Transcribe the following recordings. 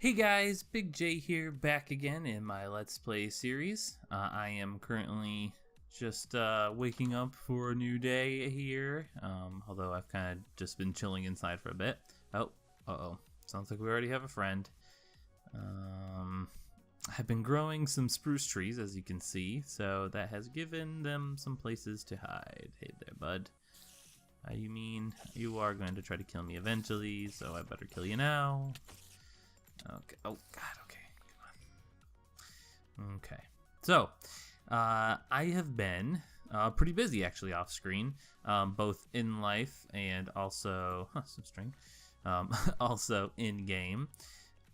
Hey guys, Big J here, back again in my Let's Play series. I am currently just waking up for a new day here, although I've kind of just been chilling inside for a bit. Oh, uh-oh, sounds like we already have a friend. I've been growing some spruce trees, as you can see, so that has given them some places to hide. Hey there, bud. You mean you are going to try to kill me eventually, so I better kill you now. Okay. Oh God. Okay. Come on. Okay. So, I have been pretty busy actually off screen, both in life and also some string, also in game.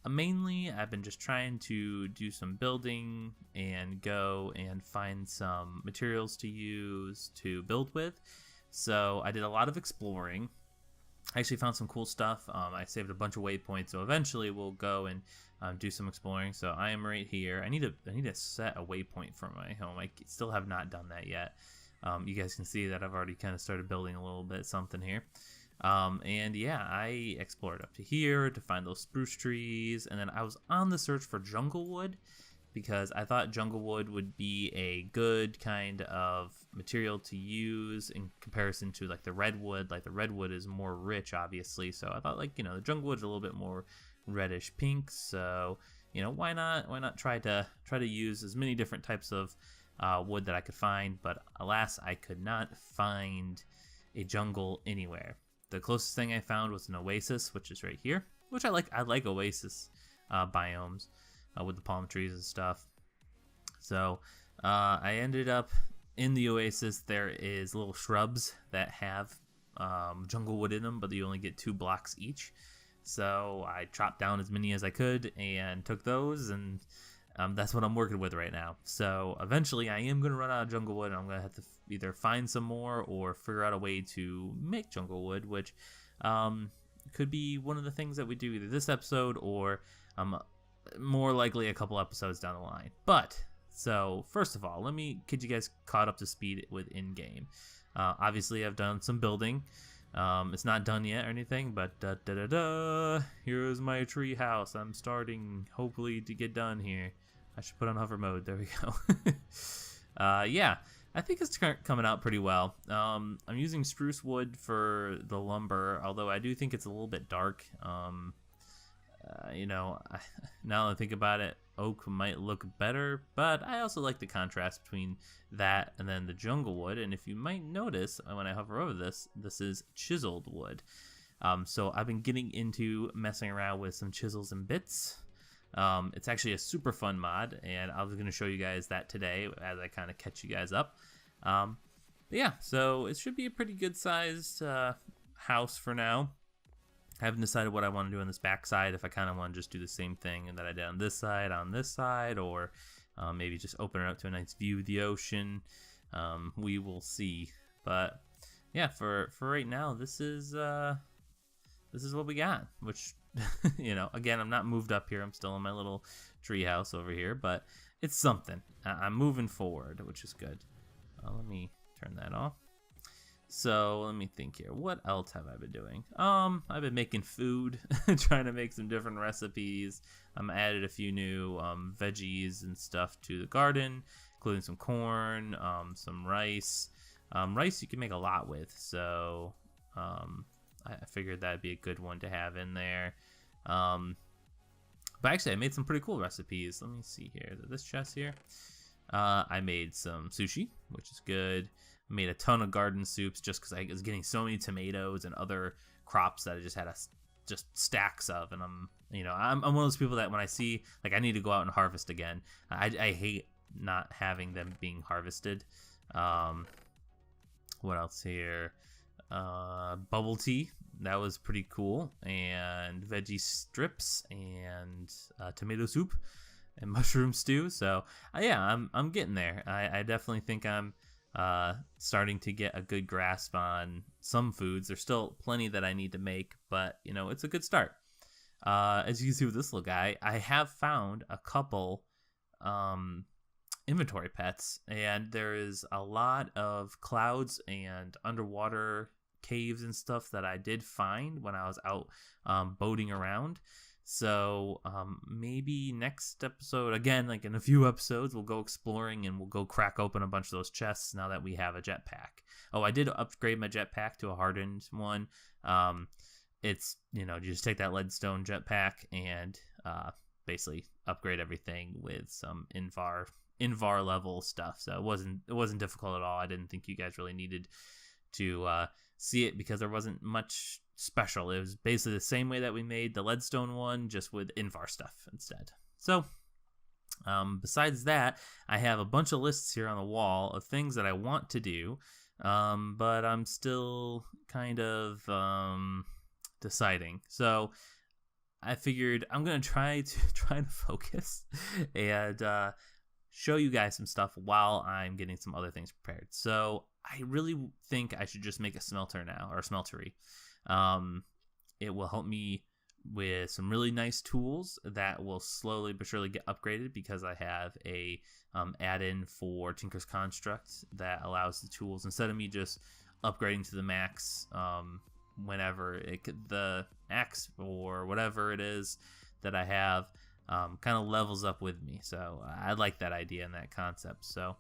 Mainly, I've been just trying to do some building and go and find some materials to use to build with. So I did a lot of exploring. I actually found some cool stuff. I saved a bunch of waypoints, so eventually we'll go and do some exploring. So I am right here. I need to set a waypoint for my home. I still have not done that yet. You guys can see that I've already kind of started building a little bit something here. And yeah, I explored up to here to find those spruce trees, and then I was on the search for jungle wood because I thought jungle wood would be a good kind of material to use in comparison to like the redwood. Like the redwood is more rich, obviously, so I thought, like, you know, the jungle wood's a little bit more reddish pink, so, you know, why not try to use as many different types of wood that I could find. But alas, I could not find a jungle anywhere. The closest thing I found was an oasis, which is right here, which I like. I like oasis biomes with the palm trees and stuff. So I ended up in the oasis. There is little shrubs that have jungle wood in them, but you only get 2 blocks each. So I chopped down as many as I could and took those, and that's what I'm working with right now. So eventually I am going to run out of jungle wood, and I'm going to have to either find some more or figure out a way to make jungle wood, which could be one of the things that we do either this episode or more likely a couple episodes down the line. But so first of all, let me get you guys caught up to speed with in-game. Obviously I've done some building. It's not done yet or anything, but here's my tree house. I'm starting hopefully to get done here. I should put on hover mode. There we go. Yeah, I think it's coming out pretty well. I'm using spruce wood for the lumber, although I do think it's a little bit dark. You know, now that I think about it, oak might look better, but I also like the contrast between that and then the jungle wood. And if you might notice, when I hover over this, this is chiseled wood. So I've been getting into messing around with some chisels and bits. It's actually a super fun mod, and I was going to show you guys that today as I kind of catch you guys up. But yeah, so it should be a pretty good sized house for now. I haven't decided what I want to do on this back side, if I kind of want to just do the same thing that I did on this side, or maybe just open it up to a nice view of the ocean. We will see. But yeah, for right now, this is what we got, which, you know, again, I'm not moved up here. I'm still in my little tree house over here, but it's something. I'm moving forward, which is good. Let me turn that off. So let me think here. What else have I been doing? I've been making food, trying to make some different recipes. Added a few new veggies and stuff to the garden, including some corn, some rice. Rice you can make a lot with, so I figured that'd be a good one to have in there. But actually, I made some pretty cool recipes. Let me see here. Is it this chest here? I made some sushi, which is good. Made a ton of garden soups just because I was getting so many tomatoes and other crops that I just had just stacks of, and I'm one of those people that when I see, like, I need to go out and harvest again, I hate not having them being harvested. What else here? Bubble tea, that was pretty cool, and veggie strips, and tomato soup, and mushroom stew. So yeah, I'm getting there. I definitely think I'm starting to get a good grasp on some foods. There's still plenty that I need to make, but you know, it's a good start. As you can see with this little guy, I have found a couple inventory pets, and there is a lot of clouds and underwater caves and stuff that I did find when I was out boating around. So maybe next episode, again, like in a few episodes, we'll go exploring and we'll go crack open a bunch of those chests now that we have a jetpack. Oh, I did upgrade my jetpack to a hardened one. It's, you just take that leadstone jetpack and basically upgrade everything with some Invar level stuff. So it wasn't difficult at all. I didn't think you guys really needed to see it because there wasn't much special. It was basically the same way that we made the leadstone one, just with Invar stuff instead. So besides that, I have a bunch of lists here on the wall of things that I want to do, but I'm still kind of deciding. So I figured I'm gonna try to focus and show you guys some stuff while I'm getting some other things prepared. So I really think I should just make a smelter now, or a smeltery. It will help me with some really nice tools that will slowly but surely get upgraded because I have a add-in for Tinker's Construct that allows the tools, instead of me just upgrading to the max whenever the axe or whatever it is that I have kind of levels up with me. So I like that idea and that concept. So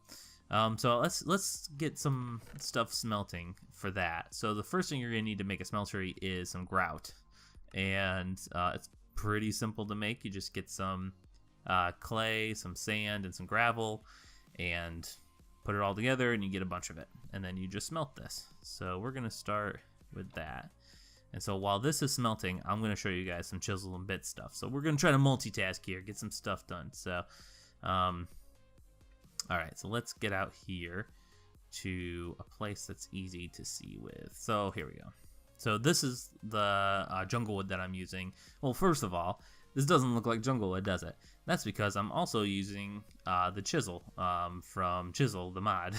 let's get some stuff smelting for that. So the first thing you're gonna need to make a smeltery is some grout, and it's pretty simple to make. You just get some clay, some sand, and some gravel, and put it all together, and you get a bunch of it, and then you just smelt this. So we're gonna start with that. And so while this is smelting, I'm going to show you guys some Chisels and Bits stuff. So we're going to try to multitask here, get some stuff done. So, all right, so let's get out here to a place that's easy to see with. So here we go. So this is the jungle wood that I'm using. Well, first of all, this doesn't look like jungle wood, does it? That's because I'm also using the chisel from Chisel, the mod.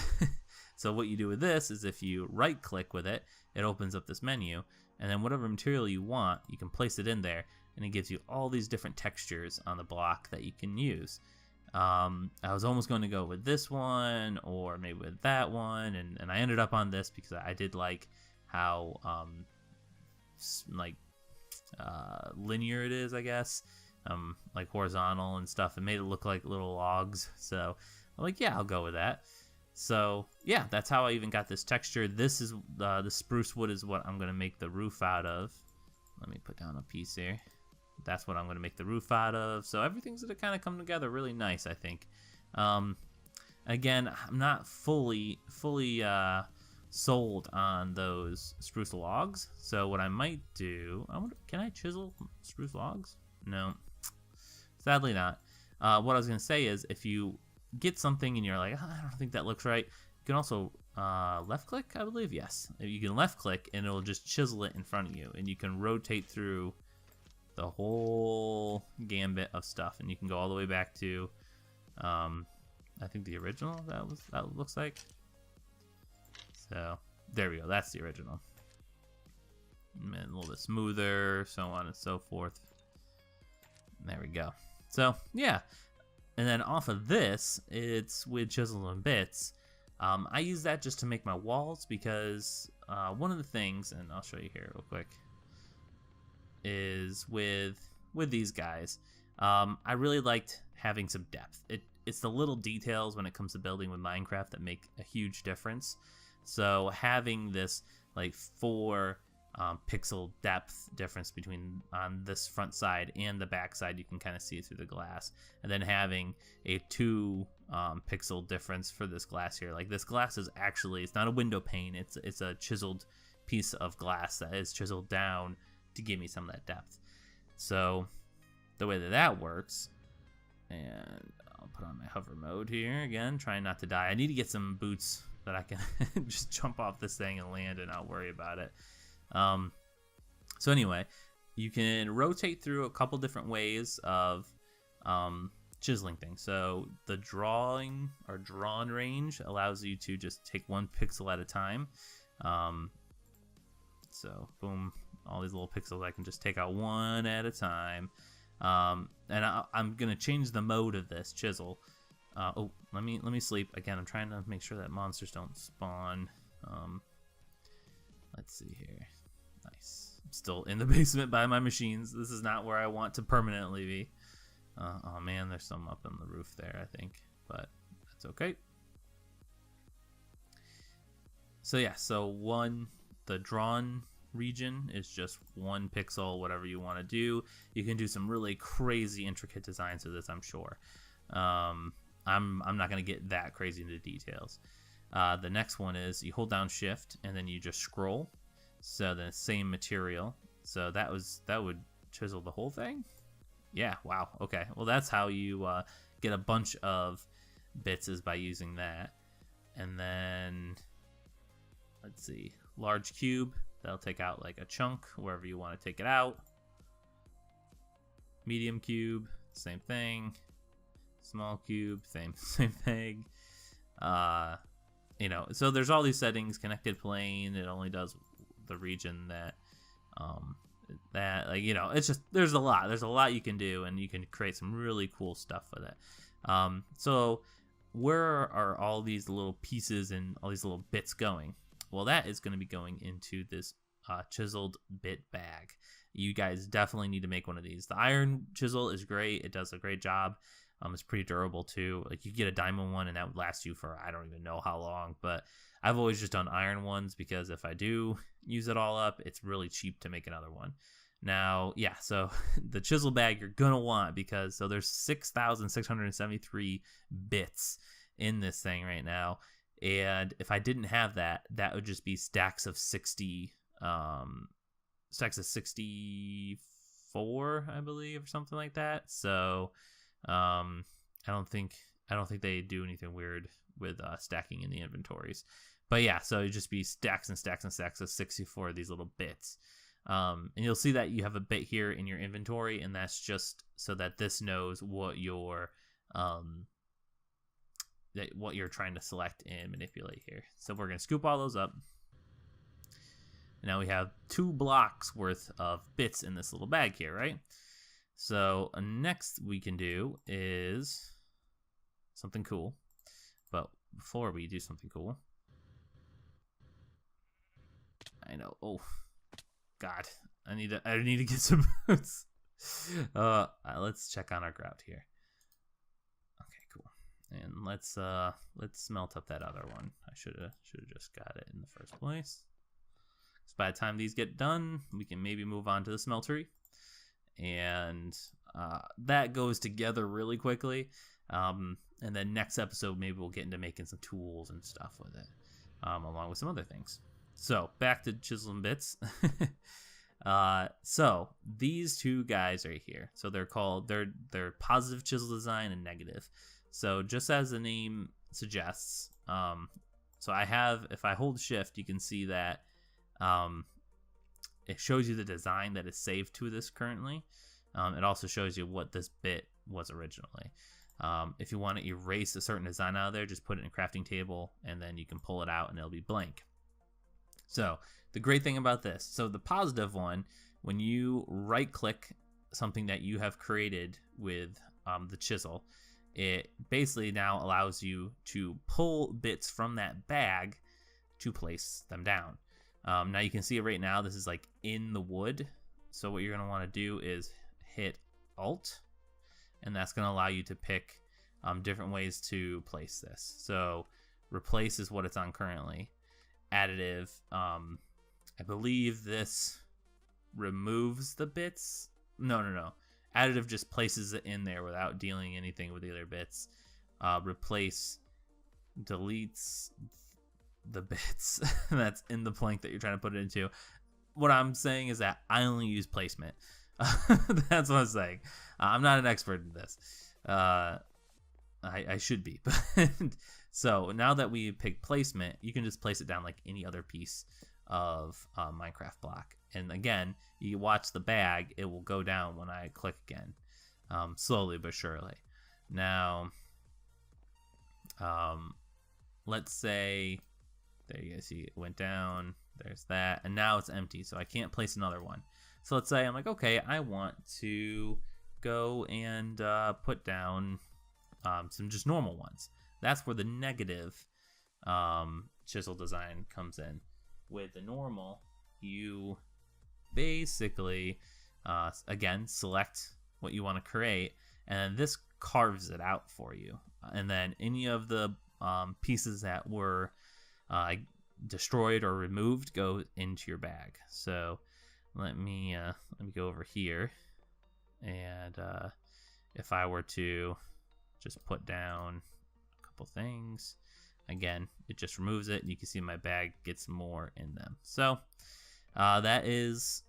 So what you do with this is if you right click with it, it opens up this menu, and then whatever material you want, you can place it in there, and it gives you all these different textures on the block that you can use. I was almost going to go with this one or maybe with that one, and I ended up on this because I did like how linear it is, I guess, like horizontal and stuff. It made it look like little logs, so I'm like, yeah, I'll go with that. So yeah, that's how I even got this texture. This is the spruce wood is what I'm gonna make the roof out of. Let me put down a piece here. That's what I'm gonna make the roof out of. So everything's gonna kind of come together really nice, I think. Again, I'm not fully sold on those spruce logs. So what I might do, can I chisel spruce logs? No, sadly not. What I was gonna say is, if you get something and you're like, oh, I don't think that looks right, you can also left click, I believe. Yes, you can left click and it'll just chisel it in front of you, and you can rotate through the whole gambit of stuff, and you can go all the way back to I think the original that looks like. So there we go, that's the original, and a little bit smoother, so on and so forth. There we go. So yeah. And then off of this, it's with Chisels and Bits. I use that just to make my walls because one of the things, and I'll show you here real quick, is with these guys, I really liked having some depth. It's the little details when it comes to building with Minecraft that make a huge difference. So having this like 4 pixel depth difference between on this front side and the back side, you can kind of see it through the glass, and then having a 2 pixel difference for this glass here. Like, this glass is actually, it's not a window pane, it's a chiseled piece of glass that is chiseled down to give me some of that depth. So the way that works, and I'll put on my hover mode here again, trying not to die. I need to get some boots that I can just jump off this thing and land and not worry about it. So anyway, you can rotate through a couple different ways of chiseling things. So the drawing or drawn range allows you to just take 1 pixel at a time. So boom, all these little pixels I can just take out 1 at a time. And I'm gonna change the mode of this chisel. Oh, let me sleep again. I'm trying to make sure that monsters don't spawn. Let's see here. Nice. still in the basement by my machines. This is not where I want to permanently be. Oh man, there's some up on the roof there, I think, but that's okay. So yeah, the drawn region is just 1 pixel, whatever you want to do. You can do some really crazy intricate designs of this, I'm sure. I'm not going to get that crazy into details. The next one is you hold down shift and then you just scroll. So the same material. So that would chisel the whole thing. Yeah, wow. Okay. Well, that's how you get a bunch of bits, is by using that. And then let's see, large cube, that'll take out like a chunk wherever you want to take it out. Medium cube, same thing. Small cube, same thing. You know, so there's all these settings. Connected plane, it only does the region that like, you know, it's just, there's a lot you can do, and you can create some really cool stuff with it. So where are all these little pieces and all these little bits going? Well, that is going to be going into this chiseled bit bag. You guys definitely need to make one of these. The iron chisel is great. It does a great job. It's pretty durable too. Like, you get a diamond one and that would last you for I don't even know how long, but I've always just done iron ones because if I do use it all up, it's really cheap to make another one. Now, yeah, so the chisel bag you're gonna want, because so there's 6,673 bits in this thing right now, and if I didn't have that, that would just be stacks of 64, I believe, or something like that. So I don't think they do anything weird with stacking in the inventories. But yeah, so it'd just be stacks and stacks and stacks of 64 of these little bits. And you'll see that you have a bit here in your inventory, and that's just so that this knows what you're trying to select and manipulate here. So we're going to scoop all those up. And now we have 2 blocks worth of bits in this little bag here, right? So next we can do is something cool. But before we do something cool, I know. Oh God, I need to get some boots. Let's check on our grout here. Okay, cool. And let's smelt up that other one. I should have just got it in the first place. So by the time these get done, we can maybe move on to the smeltery, and that goes together really quickly. And then next episode, maybe we'll get into making some tools and stuff with it, along with some other things. So back to Chisels Bits. So these 2 guys right here. So they're positive chisel design and negative. So just as the name suggests, so if I hold shift, you can see that it shows you the design that is saved to this currently. It also shows you what this bit was originally. If you want to erase a certain design out of there, just put it in a crafting table, and then you can pull it out and it'll be blank. So the great thing about this, so the positive one, when you right click something that you have created with the chisel, it basically now allows you to pull bits from that bag to place them down. Now you can see it right now, this is like in the wood. So what you're going to want to do is hit Alt, and that's going to allow you to pick different ways to place this. So replace is what it's on currently. Additive, I believe this removes the bits. No. Additive just places it in there without dealing anything with the other bits. Replace deletes the bits that's in the plank that you're trying to put it into. What I'm saying is that I only use placement. That's what I'm saying. I'm not an expert in this. I should be. So now that we pick placement, you can just place it down like any other piece of Minecraft block. And again, you watch the bag, it will go down when I click again, slowly but surely. Now, let's say, there you guys see it went down, there's that, and now it's empty, so I can't place another one. So let's say I'm like, okay, I want to go and put down some just normal ones. That's where the negative chisel design comes in. With the normal, you basically, again, select what you want to create, and then this carves it out for you. And then any of the pieces that were destroyed or removed go into your bag. So let me go over here, and if I were to just put down a couple things, again, it just removes it, and you can see my bag gets more in them. So that is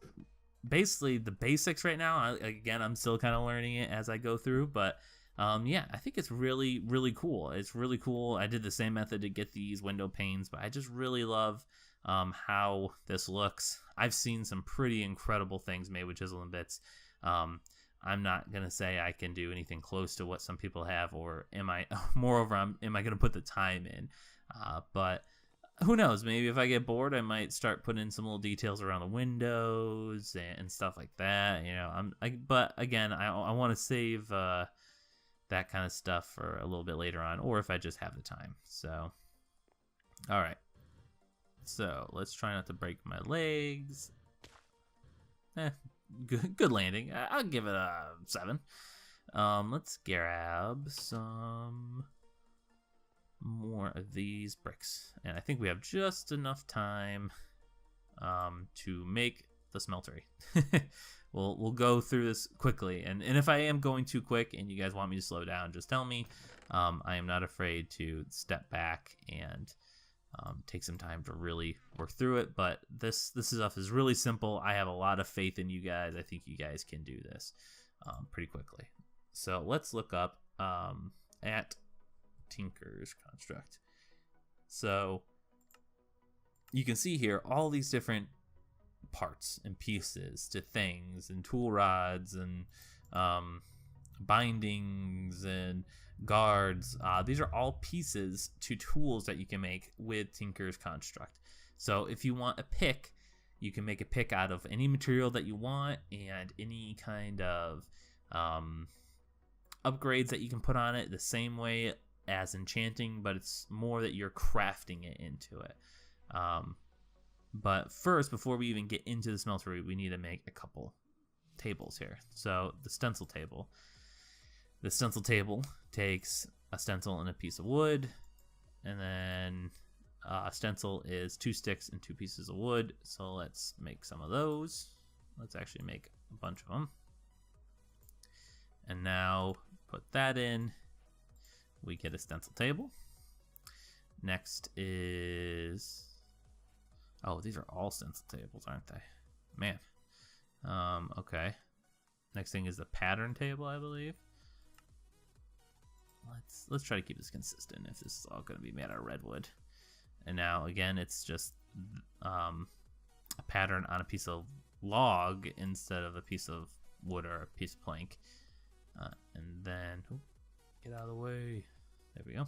basically the basics right now. Again, I'm still kind of learning it as I go through, but yeah, I think it's really, really cool. It's really cool. I did the same method to get these window panes, but I just really love how this looks. I've seen some pretty incredible things made with Chisels Bits. I'm not going to say I can do anything close to what some people have, or am I going to put the time in? But who knows? Maybe if I get bored, I might start putting in some little details around the windows and stuff like that. You know, but again, I want to save that kind of stuff for a little bit later on, or if I just have the time. So, all right. So let's try not to break my legs. Good landing. I'll give it a 7. Let's grab some more of these bricks, and I think we have just enough time to make the smeltery. We'll go through this quickly, and if I am going too quick and you guys want me to slow down, just tell me. I am not afraid to step back and take some time to really work through it, but this stuff is really simple. I have a lot of faith in you guys. I think you guys can do this pretty quickly. So let's look up at Tinker's Construct. So you can see here all these different parts and pieces to things, and tool rods, and bindings, and guards. These are all pieces to tools that you can make with Tinker's Construct. So if you want a pick, you can make a pick out of any material that you want, and any kind of upgrades that you can put on it, the same way as enchanting, but it's more that you're crafting it into it. But first, before we even get into the smeltery, we need to make a couple tables here. So the stencil table. The stencil table takes a stencil and a piece of wood, and then a stencil is 2 sticks and 2 pieces of wood. So let's make some of those. Let's actually make a bunch of them. And now put that in. We get a stencil table. Next is... oh, these are all stencil tables, aren't they? Man. Okay. Next thing is the pattern table, I believe. Let's try to keep this consistent if this is all going to be made out of redwood. And now, again, it's just a pattern on a piece of log instead of a piece of wood or a piece of plank. And then... oh, get out of the way. There we go.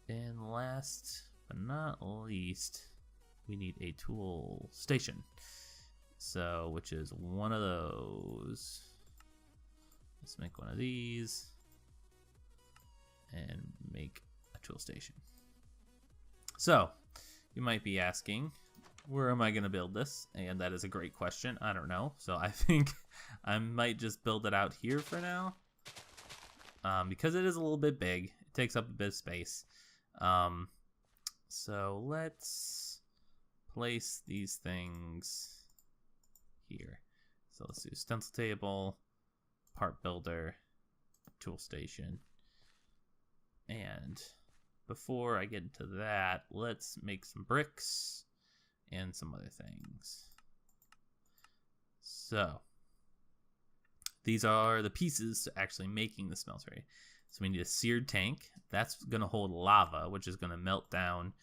And last but not least, we need a tool station. So, which is one of those. Let's make one of these and make a tool station. So, you might be asking, where am I going to build this? And that is a great question. I don't know. So I think I might just build it out here for now. Because it is a little bit big. It takes up a bit of space. So let's place these things here. So let's do stencil table, part builder, tool station. And before I get into that, let's make some bricks and some other things. So these are the pieces to actually making the smeltery. So we need a seared tank. That's going to hold lava, which is going to melt down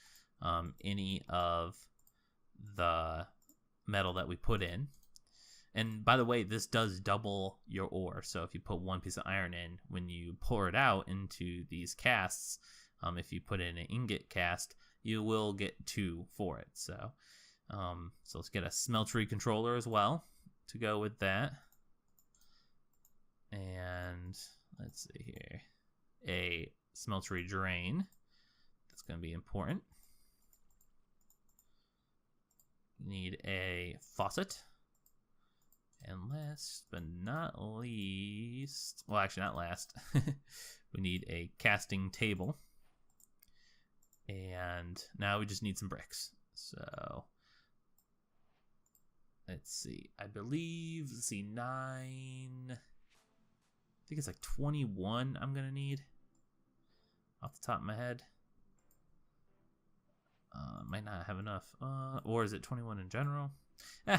any of the metal that we put in. And by the way, this does double your ore. So if you put 1 piece of iron in, when you pour it out into these casts, if you put in an ingot cast, you will get 2 for it. So let's get a smeltery controller as well to go with that. And let's see here, a smeltery drain. That's going to be important. We need a faucet. And last but not least, well, actually not last, we need a casting table. And now we just need some bricks. So let's see. I believe, let's see, 9. I think it's like 21 I'm going to need off the top of my head. Might not have enough. Or is it 21 in general?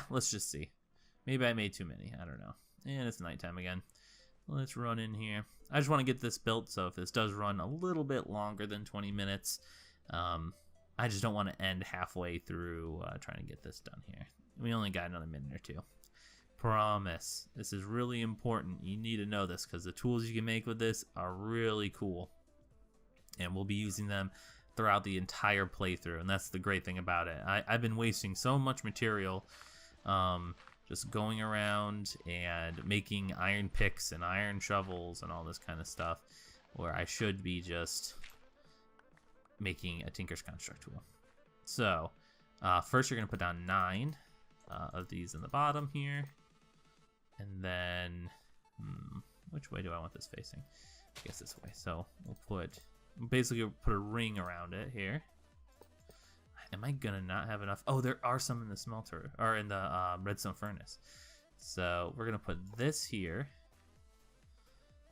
Let's just see. Maybe I made too many. I don't know. And it's nighttime again. Let's run in here. I just want to get this built, so if this does run a little bit longer than 20 minutes, I just don't want to end halfway through trying to get this done here. We only got another minute or two. Promise. This is really important. You need to know this because the tools you can make with this are really cool. And we'll be using them throughout the entire playthrough, and that's the great thing about it. I've been wasting so much material just going around and making iron picks and iron shovels and all this kind of stuff, where I should be just making a Tinker's Construct tool. So first you're going to put down 9 of these in the bottom here, and then which way do I want this facing? I guess this way. So we'll basically put a ring around it here. Am I gonna not have enough? Oh, there are some in the smelter, or in the redstone furnace. So we're gonna put this here.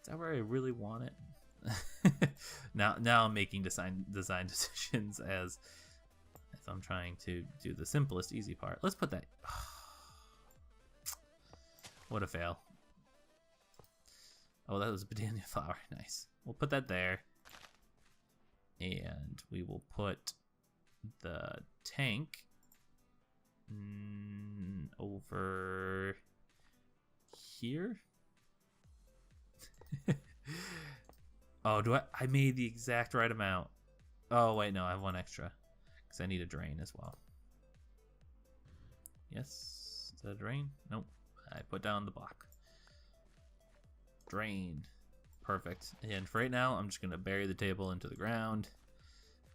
Is that where I really want it? now I'm making design decisions as if I'm trying to do the simplest, easy part. Let's put that. What a fail. Oh, that was a Badania flower. Nice. We'll put that there. And we will put the tank over here. Oh, I made the exact right amount. Oh, wait, no, I have one extra because I need a drain as well. Yes, is that a drain? Nope. I put down the block. Drain. Perfect. And for right now, I'm just going to bury the table into the ground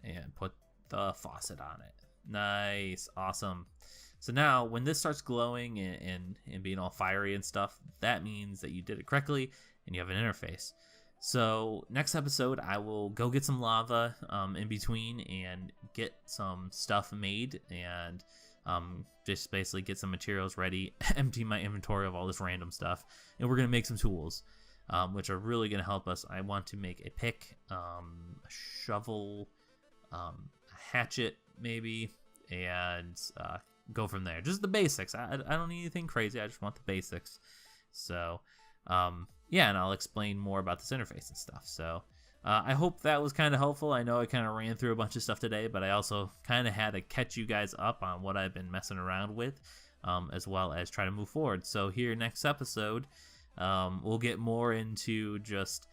and put the faucet on it. Nice. Awesome. So now when this starts glowing and being all fiery and stuff, that means that you did it correctly and you have an interface. So next episode, I will go get some lava in between and get some stuff made and just basically get some materials ready, empty my inventory of all this random stuff, and we're going to make some tools. Which are really going to help us. I want to make a pick, a shovel, a hatchet maybe, and go from there. Just the basics. I don't need anything crazy. I just want the basics. So, yeah, and I'll explain more about this interface and stuff. So, I hope that was kind of helpful. I know I kind of ran through a bunch of stuff today, but I also kind of had to catch you guys up on what I've been messing around with, as well as try to move forward. So here, next episode, we'll get more into just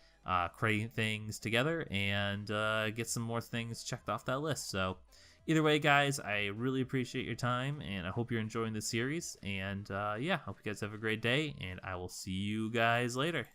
creating things together and get some more things checked off that list. So either way, guys, I really appreciate your time, and I hope you're enjoying the series. And yeah, hope you guys have a great day, and I will see you guys later.